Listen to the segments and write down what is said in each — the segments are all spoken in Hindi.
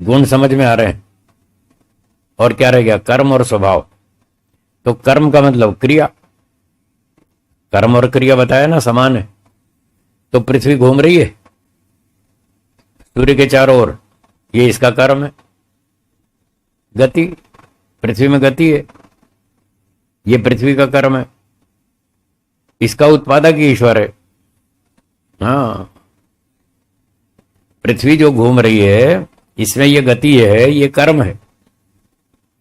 गुण समझ में आ रहे हैं। और क्या रह गया? कर्म और स्वभाव। तो कर्म का मतलब क्रिया, कर्म और क्रिया बताया ना समान है। तो पृथ्वी घूम रही है सूर्य के चारों ओर, ये इसका कर्म है। गति, पृथ्वी में गति है, ये पृथ्वी का कर्म है। इसका उत्पादक ईश्वर है। हाँ, पृथ्वी जो घूम रही है इसमें ये गति है, ये कर्म है।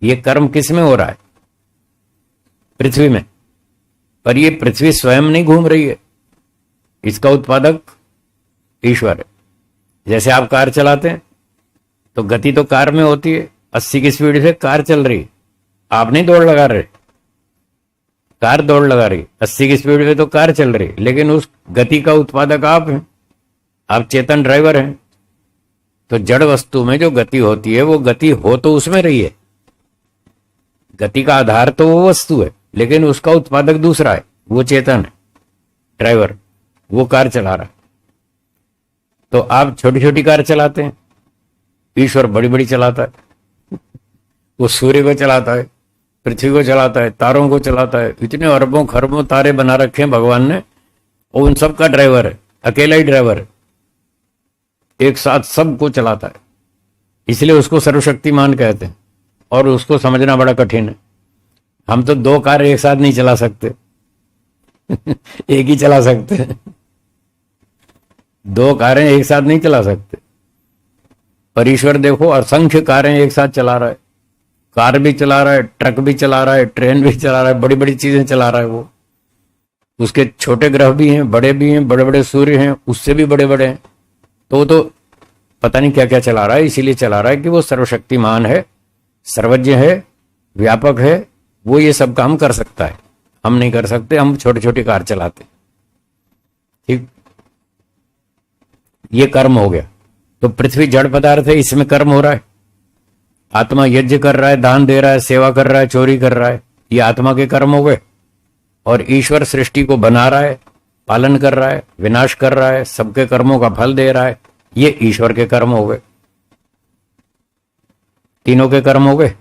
ये कर्म किस में हो रहा है? पृथ्वी में। पर ये पृथ्वी स्वयं नहीं घूम रही है, इसका उत्पादक ईश्वर है। जैसे आप कार चलाते हैं तो गति तो कार में होती है, 80 की स्पीड से कार चल रही, आप नहीं दौड़ लगा रहे, कार दौड़ लगा रही, 80 की स्पीड पे तो कार चल रही, लेकिन उस गति का उत्पादक आप हैं, आप चेतन ड्राइवर हैं। तो जड़ वस्तु में जो गति होती है वो गति हो तो उसमें रही है, गति का आधार तो वो वस्तु है, लेकिन उसका उत्पादक दूसरा है, वो चेतन है ड्राइवर, वो कार चला रहा है। तो आप छोटी छोटी कार चलाते हैं, ईश्वर बड़ी बड़ी चलाता है। वो सूर्य को चलाता है, पृथ्वी को चलाता है, तारों को चलाता है। इतने अरबों खरबों तारे बना रखे हैं भगवान ने, और उन सब का ड्राइवर है, अकेला ही ड्राइवर है, एक साथ सबको चलाता है। इसलिए उसको सर्वशक्तिमान कहते हैं, और उसको समझना बड़ा कठिन है। हम तो 2 कार एक साथ नहीं चला सकते एक ही चला सकते हैं, 2 कारें एक साथ नहीं चला सकते। पर ईश्वर देखो असंख्य कारें एक साथ चला रहा है, कार भी चला रहा है, ट्रक भी चला रहा है, ट्रेन भी चला रहा है, बड़ी बड़ी चीजें चला रहा है वो। उसके छोटे ग्रह भी हैं, बड़े भी हैं, बड़े बड़े सूर्य हैं, उससे भी बड़े बड़े हैं। तो पता नहीं क्या क्या चला रहा है। इसीलिए चला रहा है कि वो सर्वशक्तिमान है, सर्वज्ञ है, व्यापक है, वो ये सब काम कर सकता है, हम नहीं कर सकते, हम छोटी छोटी कार चलाते। ठीक, ये कर्म हो गया। तो पृथ्वी जड़ पदार्थ है, इसमें कर्म हो रहा है। आत्मा यज्ञ कर रहा है, दान दे रहा है, सेवा कर रहा है, चोरी कर रहा है, ये आत्मा के कर्म हो गए। और ईश्वर सृष्टि को बना रहा है, पालन कर रहा है, विनाश कर रहा है, सबके कर्मों का फल दे रहा है, ये ईश्वर के कर्म हो गए। तीनों के कर्म हो गए।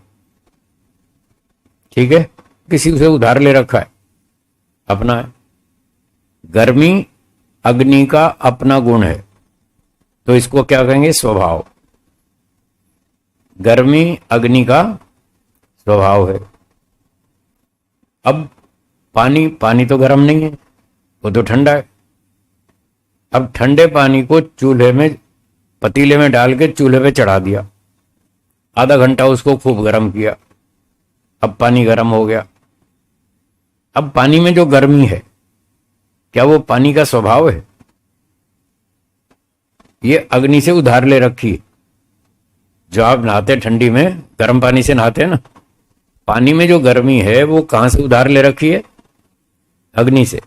ठीक है, किसी से उधार ले रखा है, अपना है। गर्मी अग्नि का अपना गुण है, तो इसको क्या कहेंगे? स्वभाव। गर्मी अग्नि का स्वभाव है। अब पानी तो गर्म नहीं है, वो तो ठंडा है। अब ठंडे पानी को चूल्हे में, पतीले में डाल के चूल्हे पे चढ़ा दिया, आधा घंटा उसको खूब गर्म किया, अब पानी गर्म हो गया। अब पानी में जो गर्मी है, क्या वो पानी का स्वभाव है? ये अग्नि से उधार ले रखी है। जो आप नहाते ठंडी में, गर्म पानी से नहाते हैं ना, पानी में जो गर्मी है वो कहां से उधार ले रखी है? अग्नि से।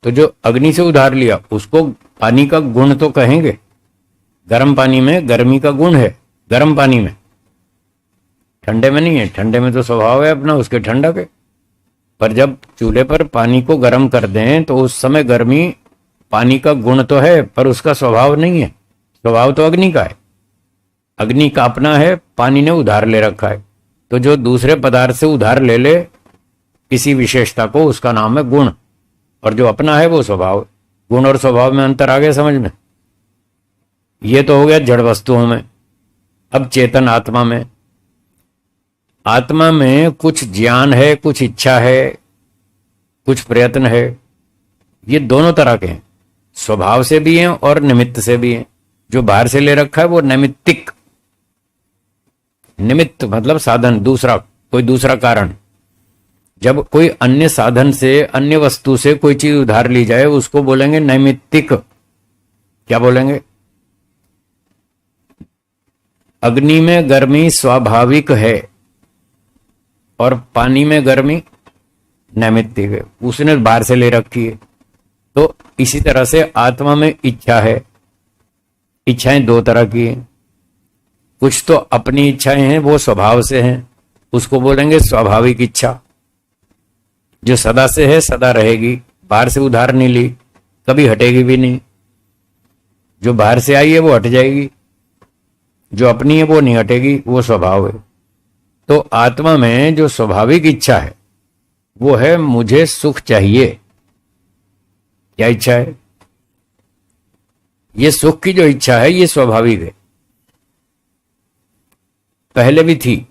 तो जो अग्नि से उधार लिया उसको पानी का गुण तो कहेंगे। गर्म पानी में गर्मी का गुण है, गर्म पानी में, ठंडे में नहीं है। ठंडे में तो स्वभाव है अपना उसके ठंडक है। पर जब चूल्हे पर पानी को गर्म कर दें तो उस समय गर्मी पानी का गुण तो है, पर उसका स्वभाव नहीं है। स्वभाव तो अग्नि का है, अग्नि का अपना है, पानी ने उधार ले रखा है। तो जो दूसरे पदार्थ से उधार ले ले किसी विशेषता को, उसका नाम है गुण, और जो अपना है वो स्वभाव। गुण और स्वभाव में अंतर आ गया समझ में? ये तो हो गया जड़ वस्तुओं में। अब चेतन आत्मा में, आत्मा में कुछ ज्ञान है, कुछ इच्छा है, कुछ प्रयत्न है। ये दोनों तरह के हैं, स्वभाव से भी हैं और निमित्त से भी हैं। जो बाहर से ले रखा है वो नैमित्तिक, निमित्त मतलब साधन, दूसरा कोई दूसरा कारण। जब कोई अन्य साधन से, अन्य वस्तु से कोई चीज उधार ली जाए उसको बोलेंगे नैमित्तिक। क्या बोलेंगे? अग्नि में गर्मी स्वाभाविक है और पानी में गर्मी नैमित्तिक है, उसने बाहर से ले रखी है। तो इसी तरह से आत्मा में इच्छा है। इच्छाएं 2 तरह की हैं, कुछ तो अपनी इच्छाएं हैं, वो स्वभाव से हैं, उसको बोलेंगे स्वाभाविक इच्छा, जो सदा से है, सदा रहेगी, बाहर से उधार नहीं ली, कभी हटेगी भी नहीं। जो बाहर से आई है वो हट जाएगी, जो अपनी है वो नहीं हटेगी, वो स्वभाव है। तो आत्मा में जो स्वाभाविक इच्छा है वो है मुझे सुख चाहिए। क्या इच्छा है? ये सुख की जो इच्छा है ये स्वाभाविक है, पहले भी थी।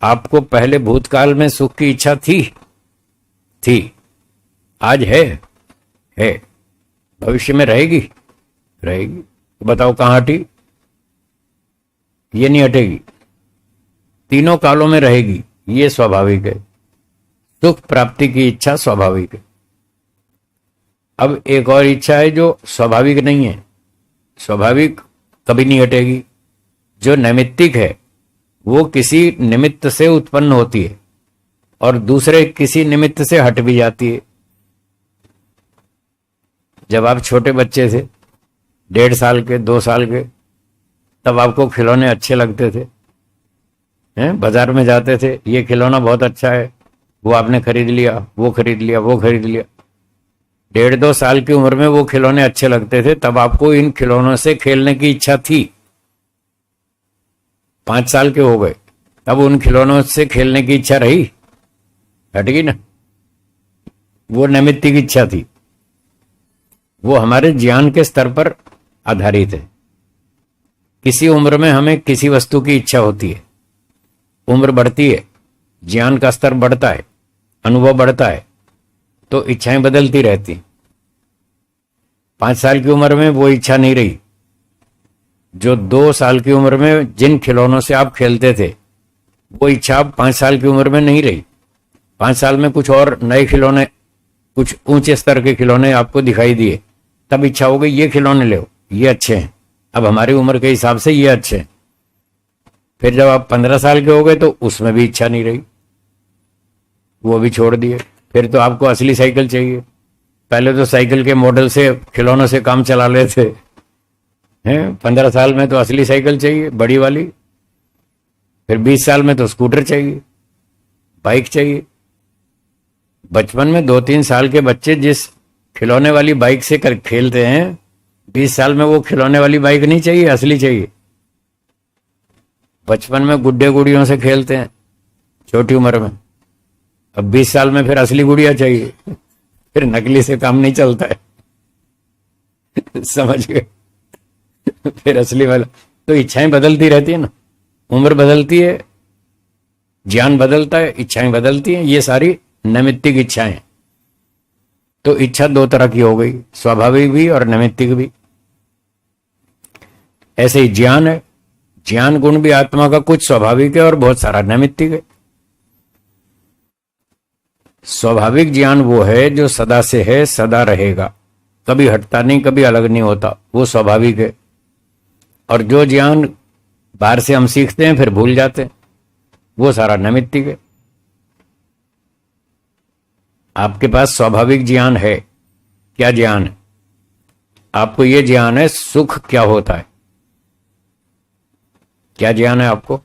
आपको पहले भूतकाल में सुख की इच्छा थी, आज है, भविष्य में रहेगी। तो बताओ कहां हटी? ये नहीं हटेगी, तीनों कालों में रहेगी, ये स्वाभाविक है। सुख प्राप्ति की इच्छा स्वाभाविक है। अब एक और इच्छा है जो स्वाभाविक नहीं है, स्वाभाविक कभी नहीं हटेगी। जो नैमित्तिक है वो किसी निमित्त से उत्पन्न होती है और दूसरे किसी निमित्त से हट भी जाती है। जब आप छोटे बच्चे थे, 1.5 साल के, 2 साल के, तब आपको खिलौने अच्छे लगते थे, हैं? बाजार में जाते थे, ये खिलौना बहुत अच्छा है, वो आपने खरीद लिया, वो खरीद लिया, वो खरीद लिया। 1.5-2 साल की उम्र में वो खिलौने अच्छे लगते थे, तब आपको इन खिलौनों से खेलने की इच्छा थी। 5 साल के हो गए, तब उन खिलौनों से खेलने की इच्छा रही? हट गई ना। वो नैमित्तिक इच्छा थी, वो हमारे ज्ञान के स्तर पर आधारित है। किसी उम्र में हमें किसी वस्तु की इच्छा होती है, उम्र बढ़ती है, ज्ञान का स्तर बढ़ता है, अनुभव बढ़ता है, तो इच्छाएं बदलती रहती। 5 साल की उम्र में वो इच्छा नहीं रही। जो 2 साल की उम्र में जिन खिलौनों से आप खेलते थे वो इच्छा अब 5 साल की उम्र में नहीं रही। 5 साल में कुछ और नए खिलौने, कुछ ऊंचे स्तर के खिलौने आपको दिखाई दिए, तब इच्छा हो गई ये खिलौने लो, ये अच्छे हैं, अब हमारी उम्र के हिसाब से ये अच्छे हैं। फिर जब आप 15 साल के हो गए तो उसमें भी इच्छा नहीं रही, वो भी छोड़ दिए। फिर तो आपको असली साइकिल चाहिए। पहले तो साइकिल के मॉडल से, खिलौनों से काम चला लेते हैं, 15 साल में तो असली साइकिल चाहिए, बड़ी वाली। फिर 20 साल में तो स्कूटर चाहिए, बाइक चाहिए। बचपन में 2-3 साल के बच्चे जिस खिलौने वाली बाइक से खेलते हैं, 20 साल में वो खिलौने वाली बाइक नहीं चाहिए, असली चाहिए। बचपन में गुड्डे गुड़ियों से खेलते हैं छोटी उम्र में, अब 20 साल में फिर असली गुड़िया चाहिए, फिर नकली से काम नहीं चलता है। समझ गए? फिर असली वाला। तो इच्छाएं बदलती रहती है ना, उम्र बदलती है, ज्ञान बदलता है, इच्छाएं बदलती हैं, ये सारी नैमित्तिक इच्छाएं। तो इच्छा 2 तरह की हो गई, स्वाभाविक भी और नैमित्तिक भी। ऐसे ही ज्ञान है, ज्ञान गुण भी आत्मा का कुछ स्वाभाविक है और बहुत सारा नैमित्तिक है। स्वाभाविक ज्ञान वो है जो सदा से है, सदा रहेगा, कभी हटता नहीं, कभी अलग नहीं होता, वो स्वाभाविक है। और जो ज्ञान बाहर से हम सीखते हैं फिर भूल जाते हैं, वो सारा नैमित्तिक है। आपके पास स्वाभाविक ज्ञान है। क्या ज्ञान है? आपको ये ज्ञान है सुख क्या होता है। क्या ज्ञान है आपको?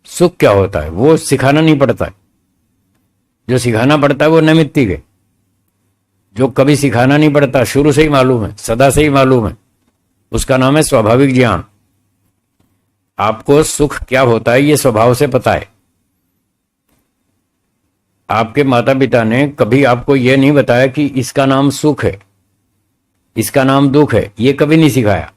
सुख क्या होता है। वो सिखाना नहीं पड़ता है, जो सिखाना पड़ता है वो नैमित्तिक है। जो कभी सिखाना नहीं पड़ता, शुरू से ही मालूम है, सदा से ही मालूम है, उसका नाम है स्वाभाविक ज्ञान। आपको सुख क्या होता है ये स्वभाव से पता है। आपके माता पिता ने कभी आपको यह नहीं बताया कि इसका नाम सुख है, इसका नाम दुख है, ये कभी नहीं सिखाया।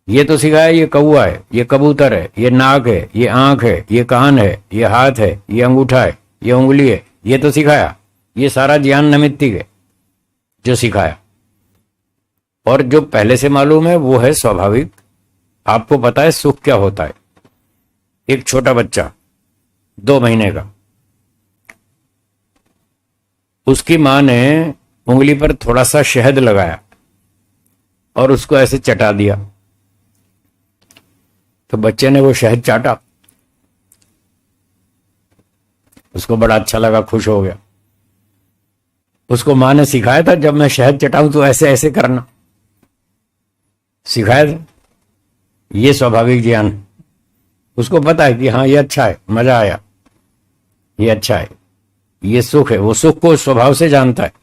ये तो सिखाया ये कौवा है, ये कबूतर है, ये नाक है, ये आंख है, ये कान है, ये हाथ है, ये अंगूठा है, ये उंगली है, ये तो सिखाया। ये सारा ज्ञान नैमित्तिक है जो सिखाया। और जो पहले से मालूम है वो है स्वाभाविक। आपको पता है सुख क्या होता है। एक छोटा बच्चा 2 महीने का, उसकी मां ने उंगली पर थोड़ा सा शहद लगाया और उसको ऐसे चटा दिया, तो बच्चे ने वो शहद चाटा, उसको बड़ा अच्छा लगा, खुश हो गया। उसको मां ने सिखाया था जब मैं शहद चटाऊं तो ऐसे ऐसे करना, सिखाया था। ये स्वाभाविक ज्ञान। उसको पता है कि हाँ ये अच्छा है, मजा आया, ये अच्छा है, ये सुख है। वो सुख को स्वभाव से जानता है।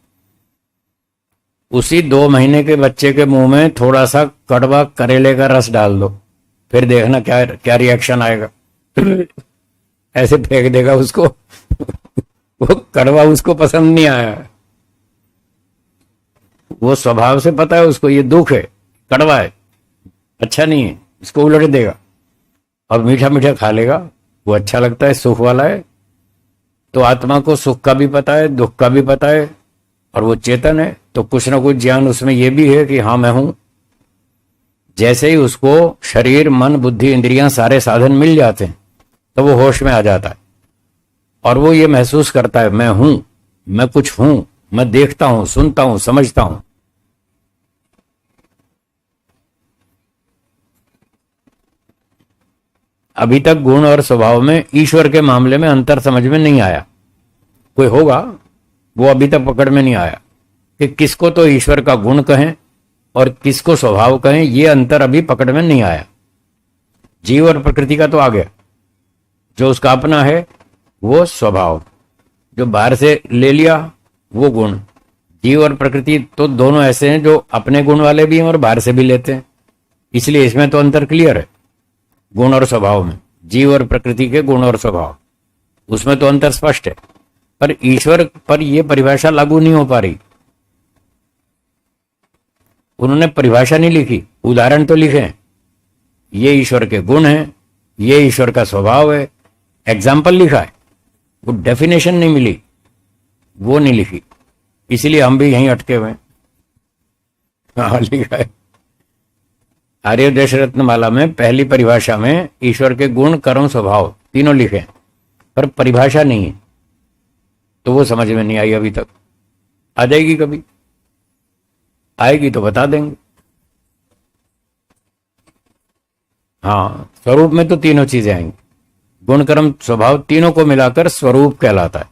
उसी 2 महीने के बच्चे के मुंह में थोड़ा सा कड़वा करेले का रस डाल दो, फिर देखना क्या क्या रिएक्शन आएगा। ऐसे फेंक देगा उसको। वो कड़वा उसको पसंद नहीं आया, वो स्वभाव से पता है उसको ये दुख है, कड़वा है, अच्छा नहीं है, इसको उलट देगा। और मीठा मीठा खा लेगा, वो अच्छा लगता है, सुख वाला है। तो आत्मा को सुख का भी पता है, दुख का भी पता है, और वो चेतन है, तो कुछ ना कुछ ज्ञान उसमें ये भी है कि हाँ मैं हूं। जैसे ही उसको शरीर, मन, बुद्धि, इंद्रियां, सारे साधन मिल जाते हैं तो वो होश में आ जाता है, और वो ये महसूस करता है मैं हूं, मैं कुछ हूं, मैं देखता हूं, सुनता हूं, समझता हूं। अभी तक गुण और स्वभाव में, ईश्वर के मामले में अंतर समझ में नहीं आया। कोई होगा, वो अभी तक पकड़ में नहीं आया कि किसको तो ईश्वर का गुण कहें और किसको स्वभाव कहें, ये अंतर अभी पकड़ में नहीं आया। जीव और प्रकृति का तो आ गया, जो उसका अपना है वो स्वभाव, जो बाहर से ले लिया वो गुण। जीव और प्रकृति तो दोनों ऐसे हैं जो अपने गुण वाले भी हैं और बाहर से भी लेते हैं, इसलिए इसमें तो अंतर क्लियर है। गुण और स्वभाव में, जीव और प्रकृति के गुण और स्वभाव, उसमें तो अंतर स्पष्ट है। पर ईश्वर पर यह परिभाषा लागू नहीं हो पा रही। उन्होंने परिभाषा नहीं लिखी, उदाहरण तो लिखे हैं, ये ईश्वर के गुण हैं, ये ईश्वर का स्वभाव है, एग्जाम्पल लिखा है, वो डेफिनेशन नहीं मिली, वो नहीं लिखी, इसलिए हम भी यहीं अटके हुए हैं। हाँ, लिखा है आर्योदश रत्नमाला में, पहली परिभाषा में ईश्वर के गुण, कर्म, स्वभाव तीनों लिखे हैं, पर परिभाषा नहीं है, तो वो समझ में नहीं आई अभी तक। आ जाएगी, कभी आएगी तो बता देंगे। हाँ, स्वरूप में तो तीनों चीजें आएंगी, गुण, कर्म, स्वभाव तीनों को मिलाकर स्वरूप कहलाता है।